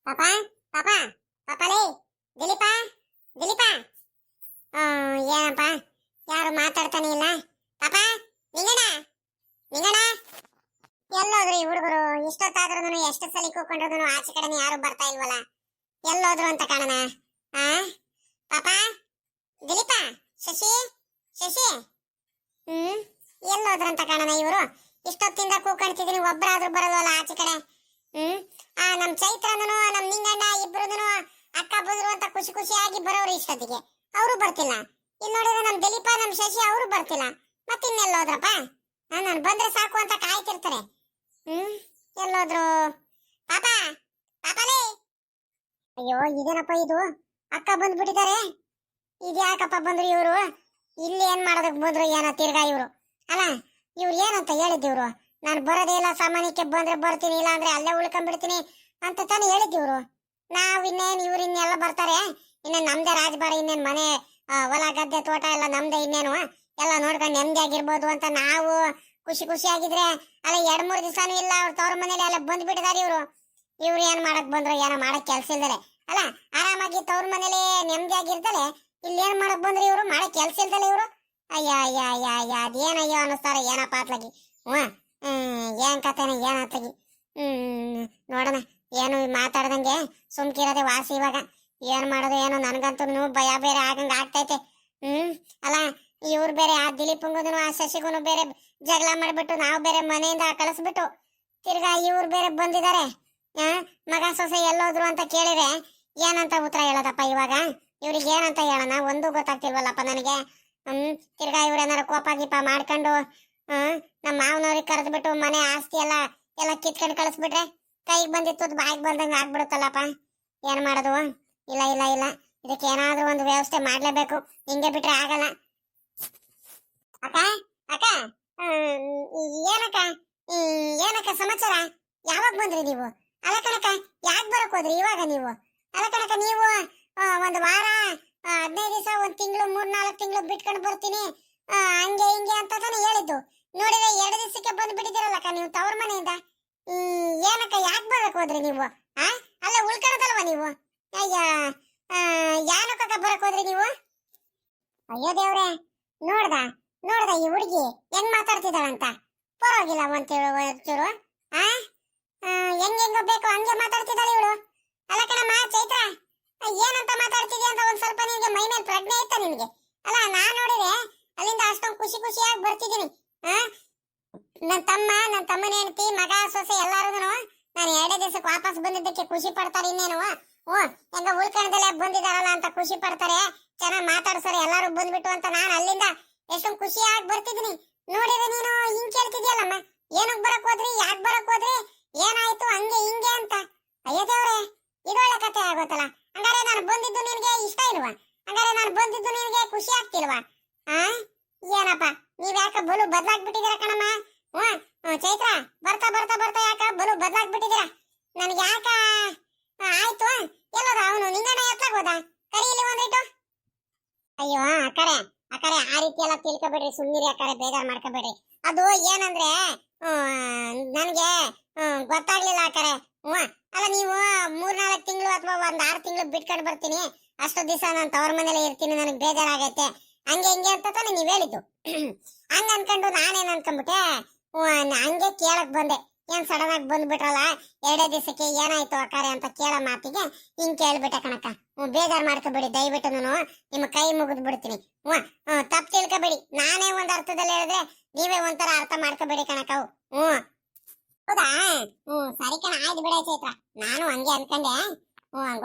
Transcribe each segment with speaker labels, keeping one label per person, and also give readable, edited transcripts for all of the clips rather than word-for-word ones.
Speaker 1: ಪಾಪ ಪಾಪ ಪಾಪಲೇ ದಿಲೀಪ ದಿಲೀಪ ಏನಪ್ಪ ಯಾರು ಮಾತಾಡ್ತಾನೆ ಇಲ್ಲ. ಪಾಪ ನಿಂಗಣ ನಿಂಗಣ ಎಲ್ಲೋದ್ರು ಈ ಹುಡುಗರು? ಇಷ್ಟೊತ್ತಾದ್ರೂ ಎಷ್ಟು ಸಲ ಕೂಕೊಂಡ್ರು ಆಚೆ ಕಡೆನೇ ಯಾರು ಬರ್ತಾ ಇಲ್ವಲ್ಲ, ಎಲ್ಲೋದ್ರು ಅಂತ ಕಾಣನ. ಆ ಪಾಪ ದಿಲೀಪ ಶಶಿ ಶಶಿ ಎಲ್ಲೋದ್ರು ಅಂತ ಕಾಣನ ಇವರು? ಇಷ್ಟೊತ್ತಿಂದ ಕೂಕೊಂಡ್ತಿದೀನಿ, ಒಬ್ಬರಾದ್ರೂ ಬರಲ್ವಲ್ಲ ಆಚೆ ಕಡೆ. ನಮ್ ಚೈತ್ರನು ನಮ್ ನಿಂಗಣ್ಣ ಇಬ್ರು ಅಕ್ಕ ಬಂದ್ರು ಅಂತ ಖುಷಿ ಖುಷಿಯಾಗಿ ಬರೋರು, ಇಷ್ಟೊತ್ತಿಗೆ ಅವರು ಬರ್ತಿಲ್ಲ. ಇಲ್ಲಿ ನೋಡಿದ್ರೆ ನಮ್ ದಿಲೀಪ ನಮ್ ಶಶಿ ಅವರು ಬರ್ತಿಲ್ಲ. ಮತ್ತಿನ್ನೆಲ್ಲೋದ್ರಪ್ಪ? ನಾನು ಬಂದ್ರೆ ಸಾಕು ಅಂತ ಕಾಯ್ತಿರ್ತಾರೆ. ಎಲ್ಲೋದ್ರು ಪಾಪ ಪಾಪಲೇ? ಅಯ್ಯೋ ಇದೇನಪ್ಪ ಇದು, ಅಕ್ಕ ಬಂದ್ಬಿಟ್ಟಿದ್ದಾರೆ. ಇದ್ಯಾಕಪ್ಪ ಬಂದ್ರು ಇವರು? ಇಲ್ಲಿ ಏನ್ ಮಾಡೋದಕ್ ಬಂದ್ರು ಏನೋ ತಿರ್ಗಾ ಇವ್ರು? ಅಲ್ಲ ಇವ್ರು ಏನಂತ ಹೇಳಿದ್ದಿವ್ರು? ನಾನು ಬರೋದೇ ಇಲ್ಲ, ಸಾಮಾನ್ಯಕ್ಕೆ ಬಂದ್ರೆ ಬರ್ತೀನಿ, ಇಲ್ಲ ಅಂದ್ರೆ ಅಲ್ಲೇ ಉಳ್ಕೊಂಡ್ಬಿಡ್ತೀನಿ ಅಂತ ತಾನೇ ಹೇಳಿದ್ದಿವ್ರು. ನಾವ್ ಇನ್ನೇನ್ ಇವ್ರು ಇನ್ನೆಲ್ಲ ಬರ್ತಾರೆ, ಇನ್ನೇನ್ ನಮ್ದೇ ರಾಜಭಾರ, ಇನ್ನೇನ್ ಮನೆ ಹೊಲ ಗದ್ದೆ ತೋಟ ಎಲ್ಲ ನಮ್ದೇ, ಇನ್ನೇನು ಎಲ್ಲ ನೋಡ್ಕೊಂಡು ನೆಮ್ಮದಿಯಾಗಿರ್ಬೋದು ಅಂತ ನಾವು ಖುಷಿ ಖುಷಿಯಾಗಿದ್ರೆ, ಅಲ್ಲ 2-3 ದಿವಸನೂ ಇಲ್ಲ ಅವ್ರ ತವ್ರ ಮನೇಲಿ ಎಲ್ಲ ಬಂದ್ಬಿಟ್ಟಿದ್ದಾರೆ ಇವ್ರು. ಇವ್ರು ಏನ್ ಮಾಡಕ್ ಬಂದ್ರು? ಏನೋ ಮಾಡಕ್ ಕೆಲ್ಸ ಇಲ್ದಲೆ, ಅಲ್ಲ ಆರಾಮಾಗಿ ತವ್ರ ಮನೇಲಿ ನೆಮ್ಮದಿಯಾಗಿರ್ತಾರೆ. ಇಲ್ಲಿ ಏನ್ ಮಾಡಕ್ ಬಂದ್ರು ಇವ್ರು? ಮಾಡಕ್ ಕೆಲ್ಸ ಇಲ್ದಲೆ ಇವ್ರು? ಅಯ್ಯ ಅಯ್ಯ ಅಯ್ಯ ಅಯ್ಯ ಅದೇನಯ್ಯೋ ಅನ್ನಿಸ್ತಾರೆ. ಏನಪ್ಪ ಆತ್ಲಾಗಿ ಏನ್ ಕತೆನ ಏನಾತ್ಲಾಗಿ? ನೋಡೋಣ, ಏನು ಮಾತಾಡ್ದಂಗೆ ಸುಮ್ಕಿರೋದೆ ವಾಸಿ. ಇವಾಗ ಏನ್ ಮಾಡೋದು ಏನೋ, ನನ್ಗಂತೂ ಭಯ ಬೇರೆ ಆಗಂಗ ಆಗ್ತೈತೆ. ಅಲ್ಲ ಇವ್ರು ಬೇರೆ ಆ ದಿಲೀಪಂಗೂ ಆ ಶಶಿಗೂ ಬೇರೆ ಜಗಳ ಮಾಡ್ಬಿಟ್ಟು, ನಾವು ಬೇರೆ ಮನೆಯಿಂದ ಕಳಿಸ್ಬಿಟ್ಟು, ತಿರ್ಗಾ ಇವ್ರು ಬೇರೆ ಬಂದಿದ್ದಾರೆ. ಮಗ ಸೊಸೆ ಎಲ್ಲೋದ್ರು ಅಂತ ಕೇಳಿದ್ರೆ ಏನಂತ ಉತ್ತರ ಹೇಳೋದಪ್ಪ ಇವಾಗ? ಇವ್ರಿಗೆ ಏನಂತ ಹೇಳೋಣ ಒಂದು ಗೊತ್ತಾಗ್ತಿಲ್ವಲ್ಲಪ್ಪ ನನಗೆ. ತಿರ್ಗಾ ಇವ್ರೇನಾರು ಕೋಪ ಗೀಪ ಮಾಡ್ಕೊಂಡು ನಮ್ಮ ಮಾವನವ್ರಿಗೆ ಕರೆದ್ಬಿಟ್ಟು ಮನೆ ಆಸ್ತಿ ಎಲ್ಲ ಎಲ್ಲ ಕಿತ್ಕೊಂಡು ಕಳಿಸ್ಬಿಟ್ರೆ ಕೈಗೆ ಬಂದಿತ್ತು ಬಾಯಿಗೆ ಬಂದಂಗೆ ಆಗ್ಬಿಡುತ್ತಲ್ಲಪ್ಪ. ಏನ್ ಮಾಡೋದು? ಇಲ್ಲ ಇಲ್ಲ ಇಲ್ಲ, ಇದಕ್ಕೆ ಏನಾದ್ರೂ ಒಂದು ವ್ಯವಸ್ಥೆ ಮಾಡ್ಲೇಬೇಕು. ಹಿಂಗೆ ಬಿಟ್ರೆ ಆಗಲ್ಲ. ಅಕ್ಕ ಅಕ್ಕ ಏನಕ್ಕ ಏನಕ್ಕ ಸಮಾಚಾರ? ಯಾವಾಗ ಬಂದ್ರಿ ನೀವು? ಅಲ್ಲ ಕಣಕ, ಯಾಕೆ ಬರಕ್ ಹೋದ್ರಿ ಇವಾಗ ನೀವು? ಅಲ್ಲ ಕಣಕ, ನೀವು ಒಂದು ವಾರ 15 ದಿವಸ, 1 ತಿಂಗಳು, 3-4 ತಿಂಗಳು ಬಿಟ್ಕೊಂಡು ಬರ್ತೀನಿ ಹಂಗೆ ಹಿಂಗೆ ಅಂತ ತಾನೇ ಹೇಳಿದ್ದು. ನೋಡಿದ್ರೆ 2 ದಿವಸಕ್ಕೆ ಬಂದ್ಬಿಟ್ಟಿದ್ದೀರಲ್ಲಕ್ಕ ನೀವು ತವ್ರ ಮನೆಯಿಂದ. ಏನಕ್ಕ ಯಾಕೆ ಬರಕ್ ಹೋದ್ರಿ ನೀವು? ಅಲ್ಲ ಉಳ್ಕೊಳ್ಳೋದಲ್ವ ನೀವು? ಅಯ್ಯ ಯಾನಕ್ಕ ಬರಕ್ ಹೋದ್ರಿ ನೀವು? ಅಯ್ಯೋ ದೇವ್ರೆ, ನೋಡ್ದ ನೋಡ್ದ ಈ ಹುಡುಗಿ ಹೆಂಗ್ ಮಾತಾಡ್ತಿದ್ದಾಳಂತ? ಪರವಾಗಿಲ್ಲ ಒಂಚೂರು ಹೆಂಗೆಂಗ ಬೇಕು ಹಂಗೆ ಮಾತಾಡ್ತಿದ್ದಾಳೆ ಇವಳು. ಅಲ್ಲ ಕಣಮ್ಮ ಚೈತ್ರ, ಏನಂತ ಮಾತಾಡ್ತಿದ್ಯಾ ಅಂತ ಒಂದ್ ಸ್ವಲ್ಪ ನಿನ್ಗೆ ಮೈ ಮೇಲೆ ಪ್ರಜ್ಞೆ ಇತ್ತ ನಿನ್ಗೆ? ಅಲ್ಲ ನಾನ್ ನೋಡಿದ್ರೆ ಅಲ್ಲಿಂದ ಅಷ್ಟೊಂದು ಖುಷಿ ಖುಷಿಯಾಗಿ ಬರ್ತಿದ್ದೀನಿ. ನನ್ನ ತಮ್ಮನ ಹೆಂಡತಿ ಮಗ ಸೊಸೆ ಎಲ್ಲಾರು ನಾನು 2 ದಿವಸಕ್ಕೆ ವಾಪಸ್ ಬಂದಿದ್ದಕ್ಕೆ ಖುಷಿ ಪಡ್ತಾರೆ. ಇನ್ನೇನು ಹೆಂಗ ಉಳ್ಕಣದಲ್ಲೇ ಬಂದಿದಾರಲ್ಲ ಅಂತ ಖುಷಿ ಪಡ್ತಾರೆ, ಚೆನ್ನಾಗಿ ಮಾತಾಡ್ಸೋರು ಎಲ್ಲಾರು ಬಂದ್ಬಿಟ್ಟು ಅಂತ ನಾನು ಅಲ್ಲಿಂದ ಎಷ್ಟೊಂದು ಖುಷಿಯಾಗಿ ಬರ್ತಿದ್ದೀನಿ. ನೋಡಿದ್ರೆ ನೀನು ಹಿಂಗ್ ಕೇಳ್ತಿದ್ಯಲ್ಲಮ್ಮ, ಏನಕ್ ಬರಕ್ ಹೋದ್ರಿ, ಯಾಕೆ ಬರಕ್ ಹೋದ್ರಿ, ಏನಾಯ್ತು ಹಂಗೆ ಹಿಂಗೆ ಅಂತ? ಅಯ್ಯೋ ದೇವ್ರೆ, ಇದೊಳ್ಳೆ ಕತೆ ಆಗೋತಲ್ಲ. ಹಂಗಾರೆ ನಾನು ಬಂದಿದ್ದು ನಿನ್ಗೆ ಇಷ್ಟ ಇಲ್ವಾ? ಹಂಗಾರೆ ನಾನು ಬಂದಿದ್ದು ನಿನ್ಗೆ ಖುಷಿ ಆಗ್ತಿಲ್ವಾ? ಏನಪ್ಪ ನೀವ್ ಯಾಕ ಬಲು ಬದಲಾಗ್ಬಿಟ್ಟಿದ್ದೀರ ಕಣಮ್ಮ? ಚೈತ್ರ, ಬರ್ತಾ ಬರ್ತಾ ಬರ್ತಾ ಯಾಕ ಬಲು ಬದಲಾಗ್ಬಿಟ್ಟಿದ್ದೀರ? ನನ್ಗೆ ಯಾಕ ಆಯ್ತು. ಎಲ್ಲೋದ ಅವನು? ನಿಂಗಣ್ಣ ಎತ್ತಾಗೋದ? ಕರೀಲಿ ಒಂದಿಟ್ಟು. ಅಯ್ಯೋ ಅಕ್ಕರೆ ಅಕ್ಕರೆ, ಆ ರೀತಿ ಎಲ್ಲ ತಿಳ್ಕೊಬೇಡ್ರಿ, ಸುಮ್ಮನಿರಿ ಅಕ್ಕರೆ, ಬೇಜಾರ್ ಮಾಡ್ಕೋಬೇಡ್ರಿ. ಅದು ಏನಂದ್ರೆ ನನ್ಗೆ ಗೊತ್ತಾಗ್ಲಿಲ್ಲ ಅಕ್ಕರೆ. ಅಲ್ಲ ನೀವು 3-4 ತಿಂಗಳು ಅಥವಾ 1-6 ತಿಂಗಳು ಬಿಟ್ಕೊಂಡು ಬರ್ತೀನಿ, ಅಷ್ಟು ದಿವಸ ನಾನು ತವ್ರ ಮನೇಲಿ ಇರ್ತೀನಿ, ನನಗೆ ಬೇಜಾರಾಗೈತೆ ಹಂಗೆ ಹಿಂಗೆ ಅಂತ ತಾನೆ ನೀವ್ ಹೇಳಿದ್ದು. ಹಂಗ ಅನ್ಕೊಂಡು ನಾನೇನ್ ಅನ್ಕೊಂಡ್ಬಿಟ್ಟೆ, ಹಂಗೆ ಕೇಳಕ್ ಬಂದೆ. ಏನ್ ಸಡನ್ ಆಗಿ ಬಂದ್ಬಿಟ್ರಲ್ಲ 2 ದಿವಸಕ್ಕೆ, ಏನಾಯ್ತು ಅಕ್ಕಾರೆ ಅಂತ ಕೇಳೋ ಮಾತಿಗೆ ಹಿಂಗ್ ಕೇಳ್ಬಿಟ್ಟೆ ಕಣಕ್ಕ. ಬೇಜಾರ್ ಮಾಡ್ಕೋಬೇಡಿ ದಯವಿಟ್ಟು, ನಾನು ನಿಮ್ಮ ಕೈ ಮುಗಿದ್ ಬಿಡ್ತೀನಿ. ತಪ್ಪು ತಿಳ್ಕೊಬೇಡಿ, ನಾನೇ ಒಂದ್ ಅರ್ಥದಲ್ಲಿ ಹೇಳಿದ್ರೆ ನೀವೇ ಒಂಥರ ಅರ್ಥ ಮಾಡ್ಕೋಬೇಡಿ ಕಣಕ್ಕವು. ಹೌದಾ? ಸರಿ ಕಣ, ಆಯ್ತು ಬಿಡ ಚೈತ್ರ. ನಾನು ಹಂಗೆ ಅನ್ಕೊಂಡೆ,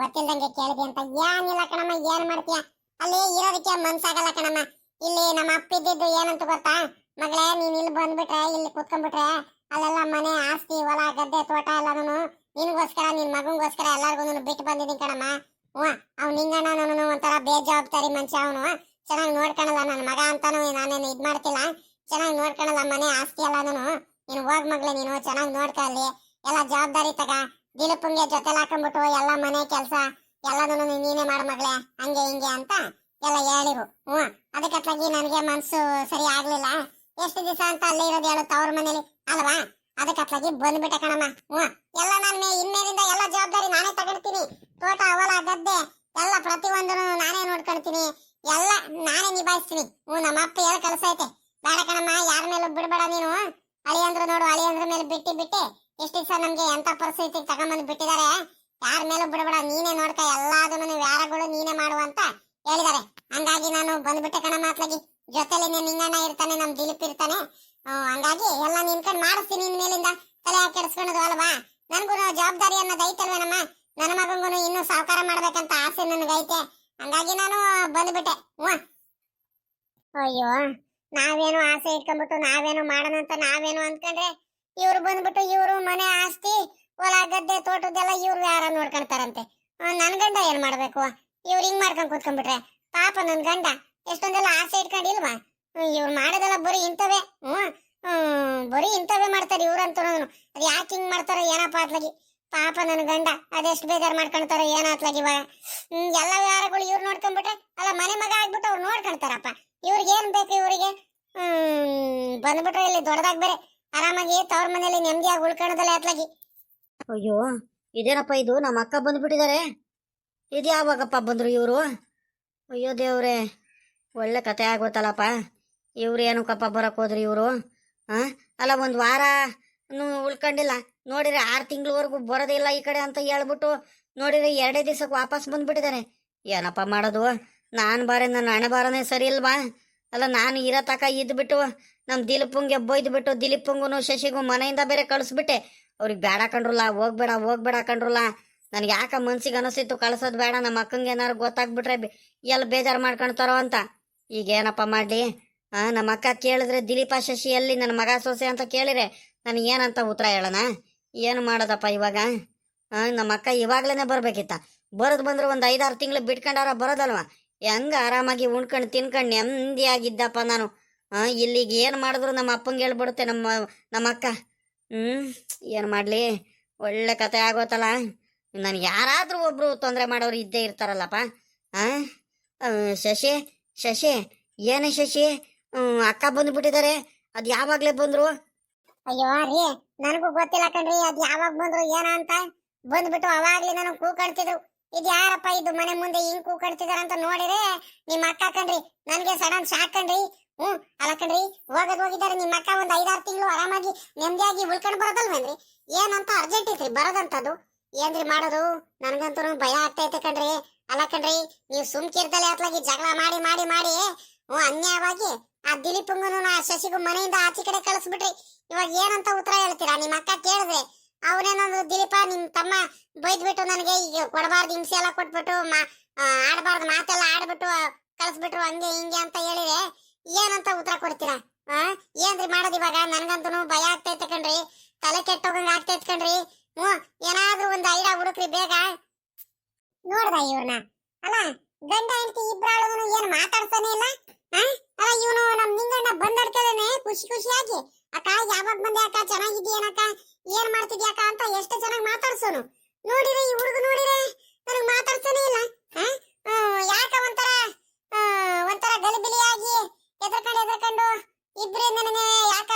Speaker 1: ಗೊತ್ತಿಲ್ದಂಗೆ ಕೇಳಿದೆ ಅಂತ. ಏನಿಲ್ಲ ಕಣಮ್ಮ, ಏನ್ ಮಾಡ್ತೀಯ? ಅಲ್ಲಿ ಇರೋದಕ್ಕೆ ಮನ್ಸಾಗಲ್ಲ ಕಣಮ್ಮ. ಇಲ್ಲಿ ನಮ್ಮ ಅಪ್ಪ ಇದ್ದಿದ್ದು ಏನಂತ ಗೊತ್ತಾ? ಮಗಳೇ, ನೀನ್ ಇಲ್ಲಿ ಬಂದ್ಬಿಟ್ರೆ, ಇಲ್ಲಿ ಕುತ್ಕೊಂಡ್ಬಿಟ್ರೆ ಅಲ್ಲೆಲ್ಲ ಮನೆ ಆಸ್ತಿ ಹೊಲ ಗದ್ದೆ ತೋಟ ಎಲ್ಲಾನು ನಿನ್ಗೋಸ್ಕರ ನಿನ್ ಮಗಂಗೋಸ್ಕರ ಎಲ್ಲಾರ್ಗು ಬಿಟ್ಟು ಬಂದಿದ್ದೀನಿ ಕಣಮ್ಮ. ಅವ್ನು ನಿಂಗಣ್ಣ ಒಂಥರ ಬೇಜವಾಬ್ದಾರಿ ಮನುಷ್ಯ. ಅವನು ಚೆನ್ನಾಗಿ ನೋಡ್ಕೊಳಲ್ಲ, ನನ್ನ ಮಗ ಅಂತಾನು ನಾನೇನು ಇದ್ ಮಾಡ್ತಿಲ್ಲ, ಚೆನ್ನಾಗಿ ನೋಡ್ಕೊಳಲ್ಲ ಮನೆ ಆಸ್ತಿ ಎಲ್ಲಾನು. ನೀನು ಹೋಗ್ ಮಗ್ಳೆ, ನೀನು ಚೆನ್ನಾಗಿ ನೋಡ್ಕೊಳ್ಳಿ, ಎಲ್ಲ ಜವಾಬ್ದಾರಿ ತಗ. ದಿಲೀಪಂಗೆ ಜೊತೆಲಿ ಹಾಕೊಂಡ್ಬಿಟ್ಟು ಎಲ್ಲ ಮನೆ ಕೆಲಸ ಎಲ್ಲಾನು ನೀನೇ ಮಾಡ ಮಗ್ಳೆ, ಹಂಗೆ ಹಿಂಗೆ ಅಂತ ಎಲ್ಲ ಹೇಳಿರು. ಅದಕ್ಕಟ್ಲಾಗಿ ನನಗೆ ಮನ್ಸು ಸರಿ ಆಗ್ಲಿಲ್ಲ. ಎಷ್ಟು ದಿವಸ ಅಂತ ಅಲ್ಲೇ ಇರೋದು ಹೇಳು ತವ್ರ ಮನೇಲಿ ಅಲ್ವಾ? ಅದಕ್ಕಟ್ಲಾಗಿ ಬಂದ್ಬಿಟ್ಟೆ ಕಣಮ್ಮ. ಎಲ್ಲ ನಾನು ಇನ್ಮೇಲಿಂದ ಎಲ್ಲ ಜವಾಬ್ದಾರಿ ನಾನೇ ತಗೊಳ್ತೀನಿ. ತೋಟ ಹೊಲ ಗದ್ದೆ ಎಲ್ಲ ಪ್ರತಿಯೊಂದನ್ನು ನಾನೇ ನೋಡ್ಕೊಳ್ತೀನಿ, ಎಲ್ಲ ನಾನೇ ನಿಭಾಯಿಸ್ತೀನಿ. ನಮ್ಮ ಅಪ್ಪ ಹೇಳ ಕೆಲಸ ಐತೆ. ಬೇಡ ಕಣಮ್ಮ, ಯಾರ ಮೇಲೂ ಬಿಡ್ಬೇಡ ನೀನು. ಅಳಿಯಂದ್ರು ನೋಡು, ಅಳಿಯಂದ್ರ ಮೇಲೆ ಬಿಟ್ಟು ಎಷ್ಟು ದಿವಸ ನಮ್ಗೆ ಎಂತ ಪರಿಸ್ಥಿತಿಗೆ ತಗೊಂಬಂದು ಬಿಟ್ಟಿದ್ದಾರೆ. ಯಾರ ಮೇಲೂ ಬಿಡಬೇಡ, ನೀನೇ ನೋಡ್ಕ, ಎಲ್ಲಾದನ್ನು ವ್ಯಾರಗಳು ನೀನೇ ಮಾಡುವ ಅಂತ ಹೇಳಿದ್ದಾರೆ. ಹಂಗಾಗಿ ನಾನು ಬಂದ್ಬಿಟ್ಟೆ ಕಣಮ್ಮ. ಅತ್ಲಾಗಿ ಜೊತೆಲಿ ನಿಂಗಣ್ಣ ಇರ್ತಾನೆ, ನಮ್ ದಿಲೀಪ್ ಇರ್ತಾನೆ. ಹಂಗಾಗಿ ಎಲ್ಲ ನಿನ್ಕಂಡ್ ಮಾಡಿಸ್ತೀನಿ. ನಿನ್ ಮೇಲಿಂದ ತಲೆ ಕೆಡಿಸ್ಕೊಳೋದು ಅಲ್ವಾ? ನನ್ಗೂ ಜವಾಬ್ದಾರಿ ಅನ್ನೋದು ಐತಲ್ವೇನಮ್ಮ. ನನ್ನ ಮಗಂಗೂ ಇನ್ನೂ ಸಾವುಕಾರ ಮಾಡ್ಬೇಕಂತ ಆಸೆ ನನಗೈತೆ. ಹಂಗಾಗಿ ನಾನು ಬಂದ್ಬಿಟ್ಟೆ. ಅಯ್ಯೋ, ನಾವೇನು ಆಸೆ ಇಟ್ಕೊಂಡ್ಬಿಟ್ಟು ನಾವೇನು ಮಾಡೋಣ ಅಂತ ನಾವೇನು ಅಂದ್ಕೊಂಡ್ರೆ ಇವ್ರು ಬಂದ್ಬಿಟ್ಟು ಇವ್ರು ಮನೆ ಆಸ್ತಿ ಹೊಲ ಗದ್ದೆ ತೋಟದ್ದೆಲ್ಲ ಇವ್ರು ಯಾರ ನೋಡ್ಕೊಂತಾರಂತೆ. ನನ್ ಗಂಡ ಏನ್ ಮಾಡ್ಬೇಕು? ಇವ್ರು ಹಿಂಗ್ ಮಾಡ್ಕೊಂಡ್ ಕೂತ್ಕೊಂಡ್ಬಿಟ್ರೆ ಪಾಪ ನನ್ ಗಂಡ ಎಷ್ಟೊಂದೆಲ್ಲ ಆಸೆ ಇಟ್ಕೊಂಡಿಲ್ವಾ? ಇವ್ರು ಮಾಡೋದೆಲ್ಲ ಬರೀ ಇಂಥವೇ. ಬರೀ ಇಂಥವೇ ಮಾಡ್ತಾರೆ ಇವ್ರಂತೂ. ಅದ್ ಯಾಕೆ ಹಿಂಗ್ ಮಾಡ್ತಾರೋ ಏನಪ್ಪ ಅತ್ಲಾಗಿ. ಪಾಪ ನನ್ ಗಂಡ ಅದೆಷ್ಟು ಬೇಜಾರ್ ಮಾಡ್ಕೊಂತಾರೋ ಏನೋ ಅತ್ಲಾಗಿ. ಇವಾಗ ಎಲ್ಲ ವ್ಯವಹಾರಗಳು ಇವ್ರು ನೋಡ್ಕೊಂಡ್ಬಿಟ್ರೆ ಅಲ್ಲ ಮನೆ ಮಗ ಆಗ್ಬಿಟ್ಟು ಅವ್ರು ನೋಡ್ಕೊಂತಾರಪ್ಪ. ಇವ್ರಿಗೆ ಏನ್ ಬೇಕು ಇವರಿಗೆ? ಬಂದ್ಬಿಟ್ರೆ ಇಲ್ಲಿ ದೊಡ್ಡದಾಗ್ ಬೇರೆ ಆರಾಮಾಗಿ ತವ್ರ ಮನೇಲಿ ನೆಮ್ಮದಿಯಾಗಿ ಉಳ್ಕೊಳ್ಳೋದಲ್ಲ ಅತ್ಲಾಗಿ.
Speaker 2: ಅಯ್ಯೋ, ಇದೇನಪ್ಪ ಇದು? ನಮ್ಮ ಅಕ್ಕ ಬಂದ್ಬಿಟ್ಟಿದ್ದಾರೆ. ಇದು ಯಾವಾಗಪ್ಪ ಬಂದ್ರು ಇವರು? ಅಯ್ಯೋ ದೇವ್ರೆ, ಒಳ್ಳೆ ಕತೆ ಆಗೋತಲ್ಲಪ್ಪ. ಇವ್ರು ಏನಕ್ಕಪ್ಪ ಬರಕ್ ಹೋದ್ರಿ ಇವರು? ಅಲ್ಲ, ಒಂದು ವಾರ ಉಳ್ಕೊಂಡಿಲ್ಲ ನೋಡಿದ್ರೆ 6 ತಿಂಗಳವರೆಗೂ ಬರೋದಿಲ್ಲ ಈ ಕಡೆ ಅಂತ ಹೇಳ್ಬಿಟ್ಟು ನೋಡಿದ್ರೆ 2 ದಿವಸಕ್ಕೆ ವಾಪಸ್ ಬಂದ್ಬಿಟ್ಟಿದ್ದಾರೆ. ಏನಪ್ಪ ಮಾಡೋದು? ನಾನು ಬಾರೆ, ನನ್ನ ಹಣೆ ಬಾರನೇ ಸರಿ ಇಲ್ವಾ? ಅಲ್ಲ, ನಾನು ಇರೋ ತಕ ಇದ್ಬಿಟ್ಟು ನಮ್ಮ ದಿಲೀಪಂಗೆ ಬೈದ್ಬಿಟ್ಟು ದಿಲೀಪಂಗೂ ಶಶಿಗೂ ಮನೆಯಿಂದ ಬೇರೆ ಕಳಿಸ್ಬಿಟ್ಟೆ. ಅವ್ರಿಗೆ ಬೇಡ ಕಂಡ್ರಲ್ಲ, ಹೋಗ್ಬೇಡ ಕಂಡ್ರಲ್ಲ. ನನಗೆ ಯಾಕೆ ಮನ್ಸಿಗೆ ಅನಿಸಿತ್ತು ಕಳ್ಸೋದು ಬೇಡ, ನಮ್ಮ ಅಕ್ಕಂಗೆ ಏನಾರು ಗೊತ್ತಾಗ್ಬಿಟ್ರೆ ಎಲ್ಲ ಬೇಜಾರು ಮಾಡ್ಕೊಳ್ತಾರೋ ಅಂತ. ಈಗೇನಪ್ಪ ಮಾಡಲಿ? ನಮ್ಮ ಅಕ್ಕ ಕೇಳಿದ್ರೆ ದಿಲೀಪ ಶಶಿ ಎಲ್ಲಿ ನನ್ನ ಮಗ ಸೊಸೆ ಅಂತ ಕೇಳಿದ್ರೆ ನನಗೆ ಏನಂತ ಉತ್ತರ ಹೇಳೋಣ? ಏನು ಮಾಡೋದಪ್ಪ ಇವಾಗ? ನಮ್ಮ ಅಕ್ಕ ಇವಾಗ್ಲೇ ಬರ್ಬೇಕಿತ್ತ. ಬಂದ್ರೆ ಒಂದು 5-6 ತಿಂಗಳು ಬಿಟ್ಕೊಂಡಾರ ಬರೋದಲ್ವ? ಹೆಂಗ ಆರಾಮಾಗಿ ಉಣ್ಕೊಂಡು ತಿನ್ಕೊಂಡು ನೆಮ್ಮದಿಯಾಗಿದ್ದಪ್ಪ ನಾನು. ಇಲ್ಲಿಗೆ ಏನು ಮಾಡಿದ್ರು ನಮ್ಮ ಅಪ್ಪಂಗೆ ಹೇಳ್ಬಿಡುತ್ತೆ ನಮ್ಮ ಅಕ್ಕ. ಏನು ಮಾಡಲಿ? ಒಳ್ಳೆ ಕತೆ ಆಗೋತಲ್ಲ. ನನಗೆ ಯಾರಾದರೂ ಒಬ್ರು ತೊಂದರೆ ಮಾಡೋರು ಇದ್ದೇ ಇರ್ತಾರಲ್ಲಪ್ಪ. ಶಶಿ ಏನೇ ಶಶಿ, ಅಕ್ಕ ಬಂದ್ಬಿಟ್ಟಿದ್ದಾರೆ. ಅದು ಯಾವಾಗಲೇ ಬಂದ್ರು?
Speaker 1: ಅಯ್ಯೋ ರೀ, ನನಗೂ ಗೊತ್ತಿಲ್ಲ ಕಣ್ರಿ ಅದ್ ಯಾವಾಗ ಬಂದ್ರು ಏನ ಅಂತ. ಬಂದ್ಬಿಟ್ಟು ಅವಾಗ್ಲೇ ನನಗೆ ಕೂಕಡ್ತಿದ್ರು. ಇದು ಯಾರಪ್ಪ ಇದು ಮನೆ ಮುಂದೆ ಹಿಂಗ್ ಕೂಕಡ್ತಿದಾರ ಅಂತ ನೋಡಿದ್ರೆ ನಿಮ್ಮ ಅಕ್ಕ ಕಣ್ರಿ. ನನ್ಗೆ ಸಡನ್ ಶಾಕ್ ಕಣ್ರಿ. ಅಲ್ಲ ಕಣ್ರಿ, ಹೋಗಿದ್ದಾರೆ ನಿಮ್ಮ ಅಕ್ಕ. ಒಂದ್ 5-6 ತಿಂಗಳು ಆರಾಮಾಗಿ ನೆಮ್ಮದಿಯಾಗಿ ಉಳ್ಕೊಂಡ್ ಬರೋದಲ್ವೇನ್ರಿ? ಏನಂತ ಅರ್ಜೆಂಟ್ ಐತ್ರಿ ಬರೋದಂತದ್ದು? ಏನ್ರಿ ಮಾಡೋದು? ನನ್ಗಂತೂ ಭಯ ಆಗ್ತೈತೆ ಕಣ್ರಿ. ಅಲ್ಲ ಕಣ್ರಿ, ನೀವು ಸುಮ್ಕಿರ್ದಲೆ ಅತ್ಲಾಗಿ ಜಗಳ ಮಾಡಿ ಅನ್ಯಾಯವಾಗಿ ಆ ದಿಲೀಪಂಗೂ ಆ ಶಶಿಗೂ ಮನೆಯಿಂದ ಆಚೆ ಕಡೆ ಕಳಿಸ್ಬಿಟ್ರಿ. ಇವಾಗ ಏನಂತ ಉತ್ತರ ಹೇಳ್ತೀರಾ? ನಿಮ್ಮ ಅಕ್ಕ ಕೇಳಿದ್ರೆ ಅವನೇನಂದ್ರು, ದಿಲೀಪ ನಿಮ್ ತಮ್ಮ ಬೈದ್ಬಿಟ್ಟು ನನಗೆ ಈಗ ಕೊಡಬಾರ್ದು ಹಿಂಸೆ ಎಲ್ಲ ಕೊಟ್ಬಿಟ್ಟು ಆಡಬಾರ್ದು ಮಾತೆಲ್ಲ ಆಡ್ಬಿಟ್ಟು ಕಳಿಸ್ಬಿಟ್ರು, ಹಂಗೆ ಹಿಂಗೆ ಅಂತ ಹೇಳಿದ್ರೆ ಏನಂತ ಉತ್ತರ ಕೊಡ್ತೀರಾ? ಏನ್ರಿ ಮಾಡೋದು ಇವಾಗ? ನನ್ಗಂತೂ ಭಯ ಆಗ್ತೈತೆ ಕಣ್ರಿ, ತಲೆ ಕೆಟ್ಟೋಗಂಗ ಆಗ್ತೈತೆ ಕಣ್ರಿ. ಏನಾದ್ರೂ ಒಂದು ಐಡಿಯಾ ಹುಡುಕ್ರಿ ಬೇಗ. ನೋಡ್ದ ಇವ್ರನ್ನ? ಅಲ್ಲ, ಗಂಡ ಹೆಂಡತಿ ಇಬ್ರಾಳು ಏನ್ ಮಾತಾಡ್ತಾನೆ ಇಲ್ಲ. ಅಲ್ಲ, ಇವನು ನಮ್ ನಿಂಗಣ್ಣ ಬಂದಡ್ಕೇನೆ ಖುಷಿಯಾಗಿ ಅಕ್ಕ ಯಾವಾಗ ಬಂದೆ ಅಕ್ಕ, ಚೆನ್ನಾಗಿದ್ದೀಯನಕ್ಕ, ಏನ್ ಮಾಡ್ತಿದ್ಯಾಕ ಅಂತ ಎಷ್ಟು ಚೆನ್ನಾಗಿ ಮಾತಾಡ್ಸೋನು. ನೋಡಿದ್ರೆ ಈ ಹುಡುಗ ನೋಡಿದ್ರೆ ನನಗ್ ಮಾತಾಡ್ತಾನೆ ಇಲ್ಲ. ಯಾಕ ಒಂಥರ ಗಲಿಬಿಲಿಯಾಗಿ ಎದ್ರಕೊಂಡು ಇಬ್ರಿಂದ ನನಗೆ ಯಾಕ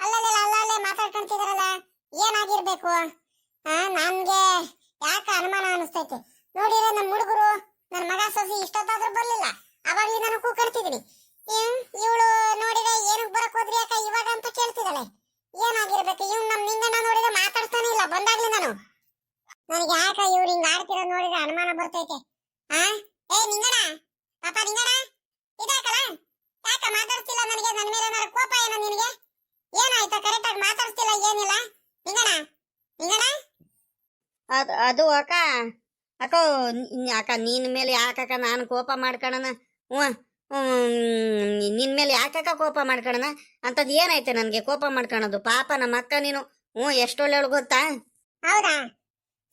Speaker 1: ಅಲ್ಲಲ್ಲೇ ಮಾತಾಡ್ಕೊಂತಿದಾರಲ್ಲ? ಏನಾಗಿರ್ಬೇಕು? ನನ್ಗೆ ಯಾಕ ಅನುಮಾನ ಅನಿಸ್ತೈತೆ. ನೋಡಿದ್ರೆ ನಮ್ಮ ಹುಡುಗರು ನನ್ನ ಮಗ ಸೊಸಿ ಇಷ್ಟೊತ್ತಾದ್ರೂ ಬರ್ಲಿಲ್ಲ. ಅವಾಗ್ಲಿ ನಾನು ಕೂಕಡ್ತಿದ್ದೀನಿ. ಇವಳು ನೋಡಿದ್ರೆ ಏನಕ್ಕೆ ಬರಕ್ ಹೋದ್ರಿ ಅಕ್ಕ ಇವಾಗ ಅಂತ ಕೇಳ್ತಿದ್ದಾಳೆ. ಏನಾಗಿರ್ಬೇಕು? ಇವ್ನು ನಮ್ ನಿಂಗಣ್ಣ ನೋಡಿದ್ರೆ ಮಾತಾಡ್ತಾನೆ ಇಲ್ಲ ಬಂದಾಗ್ಲಿ. ನನಗೆ ಯಾಕ ಇವ್ರು ಹಿಂಗ್ ಆಡ್ತಿರೋದು ನೋಡಿದ್ರೆ ಅನುಮಾನ ಬರ್ತೈತೆ. ಏ ನಿಂಗಣ್ಣ, ಪಾಪ ನಿಂಗಣ್ಣ, ಇದಾಕಲ್ಲ ಯಾಕ ಮಾತಾಡ್ತಿಲ್ಲ? ನನಗೆ ನನ್ನ ಮೇಲೆ ಏನಾರ ಕೋಪ ಏನೋ ನಿನಗೆ? ಏನಾಯ್ತಾ? ಕರೆಕ್ಟ್ ಆಗಿ ಮಾತಾಡ್ತಿಲ್ಲ, ಏನಿಲ್ಲ ನಿಂಗಣ್ಣ.
Speaker 2: ಅದು ಅಕ್ಕ ನಿನ್ ಮೇಲೆ ಯಾಕಕ್ಕ ನಾನು ಕೋಪ ಮಾಡ್ಕೊಳ್ಳೋಣ? ನಿನ್ ಮೇಲೆ ಯಾಕಕ್ಕ ಕೋಪ ಮಾಡ್ಕೊಳ್ಳೋಣ? ಅಂತದ್ ಏನೈತೆ ನನ್ಗೆ ಕೋಪ ಮಾಡ್ಕೊಳ್ಳೋದು? ಪಾಪ ನಮ್ಮ ಅಕ್ಕ ನೀನು ಎಷ್ಟೊಳ್ಳೆವಳು ಗೊತ್ತಾ?
Speaker 1: ಹೌದಾ?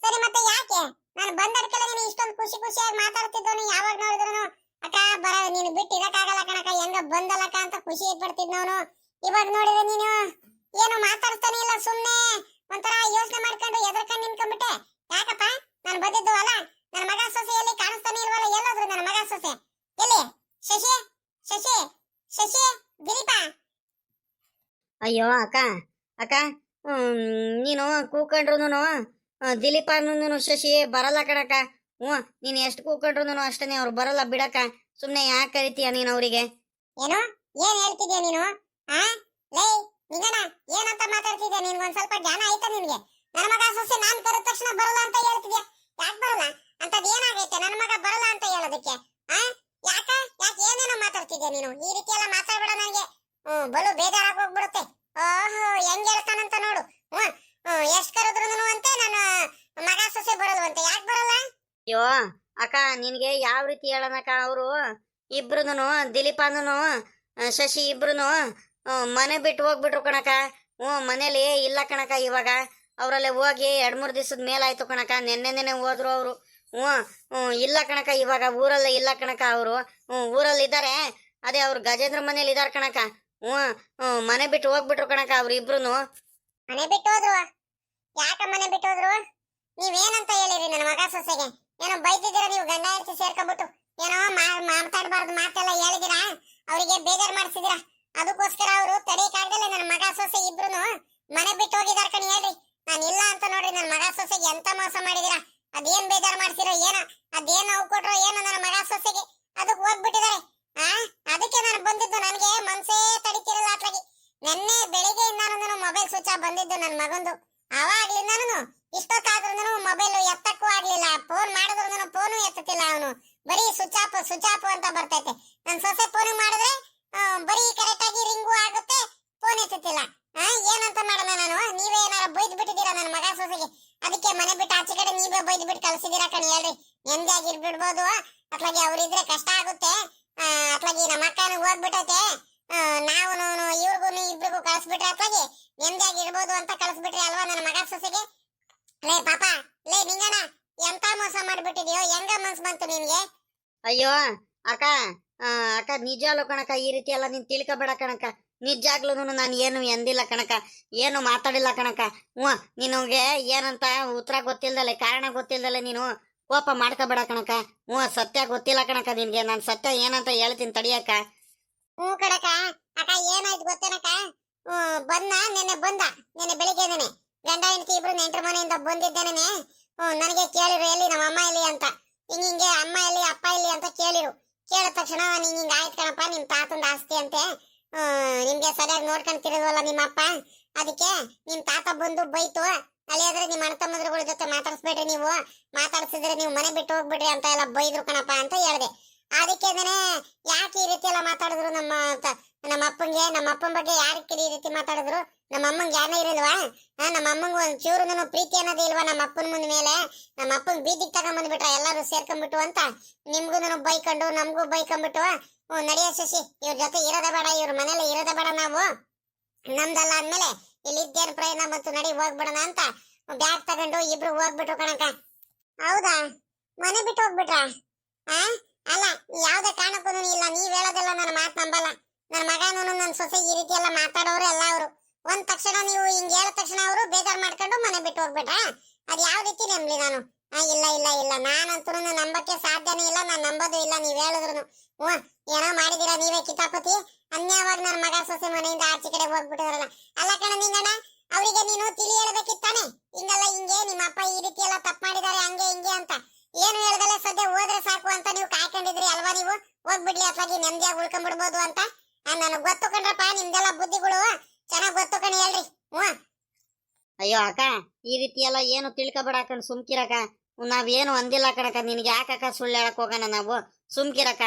Speaker 1: ಸರಿ, ಮತ್ತೆ ಯಾಕೆ ನಾನು ಬಂದಡ್ಕೆಲ್ಲ ನೀನು ಇಷ್ಟೊಂದು ಖುಷಿಯಾಗಿ ಮಾತಾಡ್ತಿದ್ದವನು? ಯಾವಾಗ ನೋಡಿದ್ರು ಅಕ್ಕ ಬರ ನೀನು ಬಿಟ್ಟು ಇರಕ್ಕಾಗಲ್ಲ ಕಣಕ್ಕ, ಹೆಂಗ ಬಂದಲ್ಲಕ್ಕ ಅಂತ ಖುಷಿ ಪಡ್ತಿದ್ನವನು. ಇವಾಗ ನೋಡಿದ್ರೆ ನೀನು ಏನು ಮಾತಾಡ್ತಾನೆ ಇಲ್ಲ, ಸುಮ್ನೆ ಒಂಥರ ಯೋಚನೆ ಮಾಡ್ಕೊಂಡು ಎದ್ರಕೊಂಡು ನಿಂತ್ಕೊಂಡ್ಬಿಟ್ಟೆ. ಯಾಕಪ್ಪ? ನಾನು ಬಂದಿದ್ದು ಅಲ್ಲ, ನನ್ನ ಮಗ ಸೊಸೆ ಎಲ್ಲಿ ಕಾಣಿಸ್ತಾನೆ ಇಲ್ವಲ್ಲ? ಎಲ್ಲೋದ್ರು ನನ್ನ ಮಗ ಸೊಸೆ? ಎಲ್ಲಿ? ಶಶಿ ದಿಲೀಪ.
Speaker 2: ಅಯ್ಯೋ ಅಕ್ಕ ನೀನು ಕೂಕೊಂಡ್ರು ದಿಲೀಪನು ಶಶಿ ಬರಲ್ಲ ಕಣಕ್ಕ. ಹ್ಞೂ ನೀನ್ ಎಷ್ಟು ಕೂಕೊಂಡ್ರು ಅಷ್ಟೇ ಅವ್ರು ಬರಲ್ಲ ಬಿಡಕ್ಕ. ಸುಮ್ನೆ ಯಾಕೆ ಕರಿತೀಯ ನೀನ್ ಅವ್ರಿಗೆ?
Speaker 1: ಏನು ಏನ್ ಹೇಳ್ತಿದ್ಯಾ ನೀನು? ಆ ಲೇ ನಿಂಗಣ್ಣ, ಏನಂತ ಮಾತಾಡ್ತಿದ್ಯಾ? ನಿನ್ಗೊಂದ್ ಸ್ವಲ್ಪ ಜ್ಞಾನ ಆಯ್ತಾ ನಿನ್ಗೆ? ನನ್ನ ಮಗ ಸೊಸೆ ನಾನ್ ಕರೆದ ತಕ್ಷಣ ಬರಲ್ಲ ಅಂತ ಹೇಳ್ತಿದ್ಯಾ? ಯಾಕೆ ಬರಲ್ಲ? ಅಂತದ್ ಏನಾಗೈತೆ ನನ್ನ ಮಗ ಬರಲ್ಲ ಅಂತ ಹೇಳೋದಕ್ಕೆ? ಆ ಯಾಕೆ ಏನೇನೋ ಮಾತಾಡ್ತಿದ್ಯಾ ನೀನು? ಈ ರೀತಿ ಎಲ್ಲ ಮಾತಾಡ್ಬೇಡ ನನಗೆ. ಬಲು ಬೇಜಾರಾಗಿ ಹೋಗ್ಬಿಡುತ್ತೆ. ಓಹೋ ಹೆಂಗ್ ಹೇಳ್ತಾನಂತ ನೋಡು. ಎಷ್ಟ್ ಕರೆದ್ರು ಅಂತೆ ನನ್ನ ಮಗ ಸೊಸೆ ಬರಲ್ವಂತೆ. ಯಾಕೆ ಬರಲ್ಲ?
Speaker 2: ಅಯ್ಯೋ ಅಕ್ಕ, ನಿನ್ಗೆ ಯಾವ ರೀತಿ ಹೇಳನಕ್ಕ? ಅವರು ಇಬ್ರುನು, ದಿಲೀಪನು ಶಶಿ ಇಬ್ರುನು ಮನೆ ಬಿಟ್ಟು ಹೋಗ್ಬಿಟ್ರು ಕಣಕ. ಮನೇಲಿ ಇಲ್ಲ ಕಣಕ ಇವಾಗ. ಅವರಲ್ಲೇ ಹೋಗಿ 2-3 ದಿವಸದ ಮೇಲಾಯ್ತು ಕಣಕ. ನೆನ್ನೆ ಹೋದ್ರು ಅವರು. ಇಲ್ಲ ಕಣಕ, ಇವಾಗ ಊರಲ್ಲೇ ಇಲ್ಲ ಕಣಕ. ಅವರು ಊರಲ್ಲಿ ಇದ್ದಾರೆ. ಅದೇ ಅವ್ರು ಗಜೇಂದ್ರ ಮನೇಲಿ ಇದಾರೆ ಕಣಕ. ಮನೆ ಬಿಟ್ಟು ಹೋಗ್ಬಿಟ್ರು ಕಣಕ ಅವ್ರು ಇಬ್ರುನು.
Speaker 1: ಮನೆ ಬಿಟ್ಟು ಹೋದ್ರು? ಯಾಕ ಮನೆ ಬಿಟ್ಟು ಹೋದ್ರು? ನೀವೇನಂತ ಹೇಳಿರಿ ನನ್ನ ಮಗ ಸೊಸೆಗೆ? ಏನೋ ಬೈತಿದ್ದೀರಾ ನೀವು ಗಂಡ ಹೆಂಡತಿ ಸೇರ್ಕೊಂಡ್ಬಿಟ್ಟು? ಏನೋ ಮಾತಾಡಬಾರ್ದು ಮಾತೆಲ್ಲ ಹೇಳಿದಿರಾ, ಅವರಿಗೆ ಬೇಜಾರು ಮಾಡಿಸಿದಿರಾ. ಅದಕ್ಕೋಸ್ಕರ ಅವರು ತಡೆಯಕ್ಕಾಗದಲ್ಲ ನನ್ನ ಮಗ ಸೊಸೆ ಇಬ್ರುನು ಮನೆ ಬಿಟ್ಟು ಹೋಗಿದಾರ ಕಣಿ. ಹೇಳ್ರಿ, ನಾನು ಇಲ್ಲ ಅಂತ ನೋಡ್ರಿ. ನನ್ನ ಮಗ ಸೊಸೆಗೆ ಎಂತ ಮೋಸ ಮಾಡಿದಿರಾ? ಅದೇನ್ ಬೇಜಾರು ಮಾಡ್ಸಿರೋ ಏನೋ, ಅದೇನ್ ನೋವು ಕೊಟ್ರೋ ಏನೋ ನನ್ನ ಮಗ ಸೊಸೆಗೆ, ಅದಕ್ಕೆ ಹೋಗ್ಬಿಟ್ಟಿದ್ದಾರೆ. ಅದಕ್ಕೆ ನಾನು ಬಂದಿದ್ದು. ನನಗೆ ಮನ್ಸೇ ತಡಿತಿರಲ್ಲ ಅತ್ಲಾಗಿ. ನಿನ್ನೆ ಬೆಳಿಗ್ಗೆಯಿಂದಾನು ಮೊಬೈಲ್ ಸ್ವಿಚ್ ಆಫ್ ಬಂದಿದ್ದು ನನ್ನ ಮಗಂದು. ಅವಾಗ್ಲಿಂದಾನು ಇಷ್ಟೊತ್ತಾದ್ರೂ ಮೊಬೈಲ್ ಎತ್ತಕ್ಕೂ ಆಗ್ಲಿಲ್ಲ. ಫೋನ್ ಮಾಡಿದ್ರು ಫೋನು ಎತ್ತುತ್ತಿಲ್ಲ ಅವನು. ಬರೀ ಸ್ವಿಚ್ ಆಫ್ ಅಂತ ಬರ್ತೈತೆ. ನನ್ನ ಸೊಸೆ ಫೋನ್ ಮಾಡಿದ್ರೆ ಬರೀ ಕರೆಕ್ಟ್ ಆಗಿ ರಿಂಗು ಆಗುತ್ತೆ, ಫೋನ್ ಎತ್ತುತ್ತಿಲ್ಲ. ಏನಂತ ಮಾಡೋಣ ನಾನು? ನೀವೇ ಏನಾರ ಬೈದ್ ಬಿಟ್ಟಿದ್ದೀರಾ ನನ್ನ ಮಗ ಸೊಸೆಗೆ? ಅದಕ್ಕೆ ಮನೆ ಬಿಟ್ಟು ಆಚೆ ಕಡೆ ನೀವೇ ಬೈದ್ ಬಿಟ್ಟು ಕಳ್ಸಿದೀರಾ ಕಣಿ. ಹೇಳ್ರಿ, ನೆಮ್ಮದಿಯಾಗಿ ಇರ್ಬಿಡ್ಬೋದು. ಅತ್ಲಾಗಿ ಅವ್ರಿದ್ರೆ ಕಷ್ಟ ಆಗುತ್ತೆ. ಅತ್ಲಾಗಿ ನಮ್ಮ ಅಕ್ಕನು ಹೋಗ್ಬಿಟ್ಟೈತೆ. ನಾವು ಇವ್ರಿಗೂ ಇಬ್ರಿಗೂ ಕಳ್ಸ್ಬಿಟ್ರೆ ಅತ್ಲಾಗಿ ನೆಮ್ಮದಿಯಾಗಿ ಇರ್ಬೋದು ಅಂತ ಕಳ್ಸ್ಬಿಟ್ರಿ ಅಲ್ವಾ ನನ್ನ ಮಗ ಸೊಸೆಗೆ? ಲೇ ಪಾಪ, ಲೇ ನಿಂಗಣ್ಣ, ಎಂತ ಮೋಸ ಮಾಡ್ಬಿಟ್ಟಿದ್ಯೋ? ಹೆಂಗ ಮನ್ಸ್ ಬಂತು ನಿನ್ಗೆ?
Speaker 2: ಅಯ್ಯೋ ಅಕ್ಕ, ಅಕ್ಕ ನಿಜಾಲು ಕಣಕ. ಈ ರೀತಿ ಎಲ್ಲ ನೀನ್ ತಿಳ್ಕೊಬೇಡ ಕಣಕ. ನಿಜಾಗ್ಲೂ ನಾನು ಏನು ಎಂದಿಲ್ಲ ಕಣಕ, ಏನು ಮಾತಾಡಿಲ್ಲ ಕಣಕ. ನಿನಗೆ ಏನಂತ ಉತ್ತರ ಗೊತ್ತಿಲ್ದಲೆ, ಕಾರಣ ಗೊತ್ತಿಲ್ದಲೆ ನೀನು ಕೋಪ ಮಾಡ್ಕೋಬೇಡ ಕಣಕ. ಸತ್ಯ ಗೊತ್ತಿಲ್ಲ ಕಣಕ ನಿನ್ಗೆ. ನಾನು ಸತ್ಯ ಏನಂತ ಹೇಳ್ತೀನಿ ತಡಿಯಕ್ಕ.
Speaker 1: ಕಣಕ. ಅಕ್ಕ ಏನಾಯ್ತು ಗೊತ್ತೇನಕ್ಕ? ನೆನ್ನೆ ಬೆಳಿಗ್ಗೆನೆ ಗಂಡ ಹೆಂಡತಿ ಇಬ್ರು ನೆಂಟ್ರ ಮನೆಯಿಂದ ಬಂದಿದ್ದೇನೆ. ನನಗೆ ಕೇಳಿರು ಎಲ್ಲಿ ನಮ್ಮ ಅಮ್ಮ ಎಲ್ಲಿ ಅಂತ. ಹಿಂಗೆ ಅಮ್ಮ ಎಲ್ಲಿ ಅಪ್ಪ ಎಲ್ಲಿ ಅಂತ ಕೇಳಿರು. ಕೇಳಿದ ತಕ್ಷಣ ಹಿಂಗ ಆಯ್ತು ಕಣಪ್ಪ, ನಿಮ್ ತಾತಂದ ಆಸ್ತಿ ಅಂತೆ, ನಿಮ್ಗೆ ಸರಿಯಾಗಿ ನೋಡ್ಕೊಂತಿರೋದಲ್ಲ ನಿಮ್ಮ ಅಪ್ಪ, ಅದಕ್ಕೆ ನಿಮ್ ತಾತ ಬಂದು ಬೈತು. ಅಲ್ಲಿಯಾದ್ರೆ ನಿಮ್ಮ ಅಣ್ಣ ತಮ್ಮದ್ರ ಜೊತೆ ಮಾತಾಡ್ಸ್ಬೇಡ್ರಿ, ನೀವು ಮಾತಾಡ್ಸಿದ್ರೆ ನೀವು ಮನೆ ಬಿಟ್ಟು ಹೋಗ್ಬಿಡ್ರಿ ಅಂತ ಎಲ್ಲ ಬೈದ್ರು ಕಣಪ್ಪ ಅಂತ ಹೇಳ್ದೆ. ಅದಕ್ಕೇನೆ ಯಾಕೆ ಈ ರೀತಿ ಎಲ್ಲ ಮಾತಾಡಿದ್ರು ನಮ್ಮ ಅಪ್ಪಂಗೆ? ನಮ್ಮ ಅಪ್ಪನ ಬಗ್ಗೆ ಯಾರಕ್ಕೆ ಈ ರೀತಿ ಮಾತಾಡಿದ್ರು? ನಮ್ಮ ಅಮ್ಮಂಗೆ ಜ್ಞಾನ ಇರಲ್ವಾ? ನಮ್ಮ ಅಮ್ಮಂಗೆ ಒಂದ್ ಚೂರು ಪ್ರೀತಿ ಅನ್ನೋದು ಇಲ್ವಾ ನಮ್ಮ ಅಪ್ಪನ ಮುಂದ ಮೇಲೆ? ನಮ್ಮ ಅಪ್ಪನ್ ಬೀದಿಗೆ ತಗೊಂಡ್ಬಂದ್ಬಿಟ್ರ ಎಲ್ಲಾರು ಸೇರ್ಕೊಂಡ್ಬಿಟ್ಟು ಅಂತ. ನಿಮ್ಗೂ ಬೈಕೊಂಡು ನಮ್ಗೂ ಬೈಕೊಂಡ್ಬಿಟ್ಟು ನಡೆಯ ಶಶಿ, ಇವ್ರ ಜೊತೆ ಇರೋದ ಬೇಡ, ಇವ್ರ ಮನೇಲಿ ಇರೋದ ಬೇಡ, ನಾವು ನಮ್ದಲ್ಲ ಅಂದ್ಮೇಲೆ ಇಲ್ಲಿ ಇದ್ದೇನು ಪ್ರಯೋಜನ ಬಂತು, ನಡಿ ಹೋಗ್ಬಿಡೋಣ ಅಂತ ಬ್ಯಾಗ್ ತಗೊಂಡು ಇಬ್ರು ಹೋಗ್ಬಿಟ್ರು ಕಣಕ. ಹೌದಾ? ಮನೆ ಬಿಟ್ಟು ಹೋಗ್ಬಿಟ್ರ? ಅಲ್ಲ, ಯಾವ್ದೇ ಕಾರಣಕ್ಕೂ ಇಲ್ಲ. ನೀವ್ ಹೇಳೋದೆಲ್ಲ ನನ್ನ ಮಾತು ನಂಬಲ್ಲ. ನನ್ನ ಮಗನೂ ನನ್ನ ಸೊಸೆ ಈ ರೀತಿ ಎಲ್ಲ ಮಾತಾಡೋರು ಎಲ್ಲ ಅವರು. ಒಂದ್ ತಕ್ಷಣ ನೀವು ಹಿಂಗ್ ಹೇಳಿದ ತಕ್ಷಣ ಅವರು ಬೇಜಾರ್ ಮಾಡ್ಕೊಂಡು ಮನೆ ಬಿಟ್ಟು ಹೋಗ್ಬಿಟ್ರ? ಅದ್ ಯಾವ ರೀತಿ ನಂಬ್ಲಿ ನಾನು? ಇಲ್ಲ ಇಲ್ಲ ಇಲ್ಲ, ನಾನಂತೂ ನಂಬಕ್ಕೆ ಸಾಧ್ಯನೇ ಇಲ್ಲ. ನಾನ್ ನಂಬೋದು ಇಲ್ಲ ನೀವ್ ಹೇಳಿದ್ರು. ಏನೋ ಮಾಡಿದೀರಾ ನೀವೇ ಕಿತಾಪತಿ. ಅನ್ಯವಾಗ ನನ್ನ ಮಗ ಸೊಸೆ ಮನೆಯಿಂದ ಆಚೆ ಕಡೆ ಹೋಗ್ಬಿಟ್ಟಿದಾರಲ್ಲ. ಅಲ್ಲ ಕಣ ನಿಂಗಣ್ಣ, ಅವರಿಗೆ ನೀನು ತಿಳಿ ಹೇಳ್ಬೇಕಿತ್ತಾನೆ. ಹಿಂಗಲ್ಲ, ಹಿಂಗೆ ನಿಮ್ಮ ಅಪ್ಪ ಈ ರೀತಿ ಎಲ್ಲ ತಪ್ಪು ಮಾಡಿದ್ದಾರೆ, ಹಂಗೆ ಹಿಂಗೆ ಅಂತ ಏನು ಹೇಳ್ದಲ್ಲ. ಸದ್ಯ ಹೋದ್ರೆ ಸಾಕು ಅಂತ ನೀವು ಕಾಯ್ಕೊಂಡಿದ್ರಿ ಅಲ್ವಾ? ನೀವು ಹೋಗ್ಬಿಡ್ಲಿ ಅತ್ಲಾಗಿ ನೆಮ್ಮದಿಯಾಗಿ ಉಳ್ಕೊಂಡ್ಬಿಡ್ಬೋದು ಅಂತ. ನನಗ್ ಗೊತ್ತು ಕಣ್ರಪ್ಪ, ನಿಮ್ದೆಲ್ಲ ಬುದ್ಧಿಗಳು ಚೆನ್ನಾಗ್ ಗೊತ್ತು ಕಣ್. ಹೇಳ್ರಿ.
Speaker 2: ಅಯ್ಯೋ ಅಕ್ಕ, ಈ ರೀತಿ ಎಲ್ಲ ಏನು ತಿಳ್ಕೊಬೇಡ ಕಣ್, ಸುಮ್ಕಿರಕ. ನಾವೇನು ಅಂದಿಲ್ಲ ಕಣಕ. ನಿನ್ಗೆ ಯಾಕಕ್ಕ ಸುಳ್ಳು ಹೇಳಕ್ ಹೋಗೋಣ ನಾವು? ಸುಮ್ಕಿರಕ.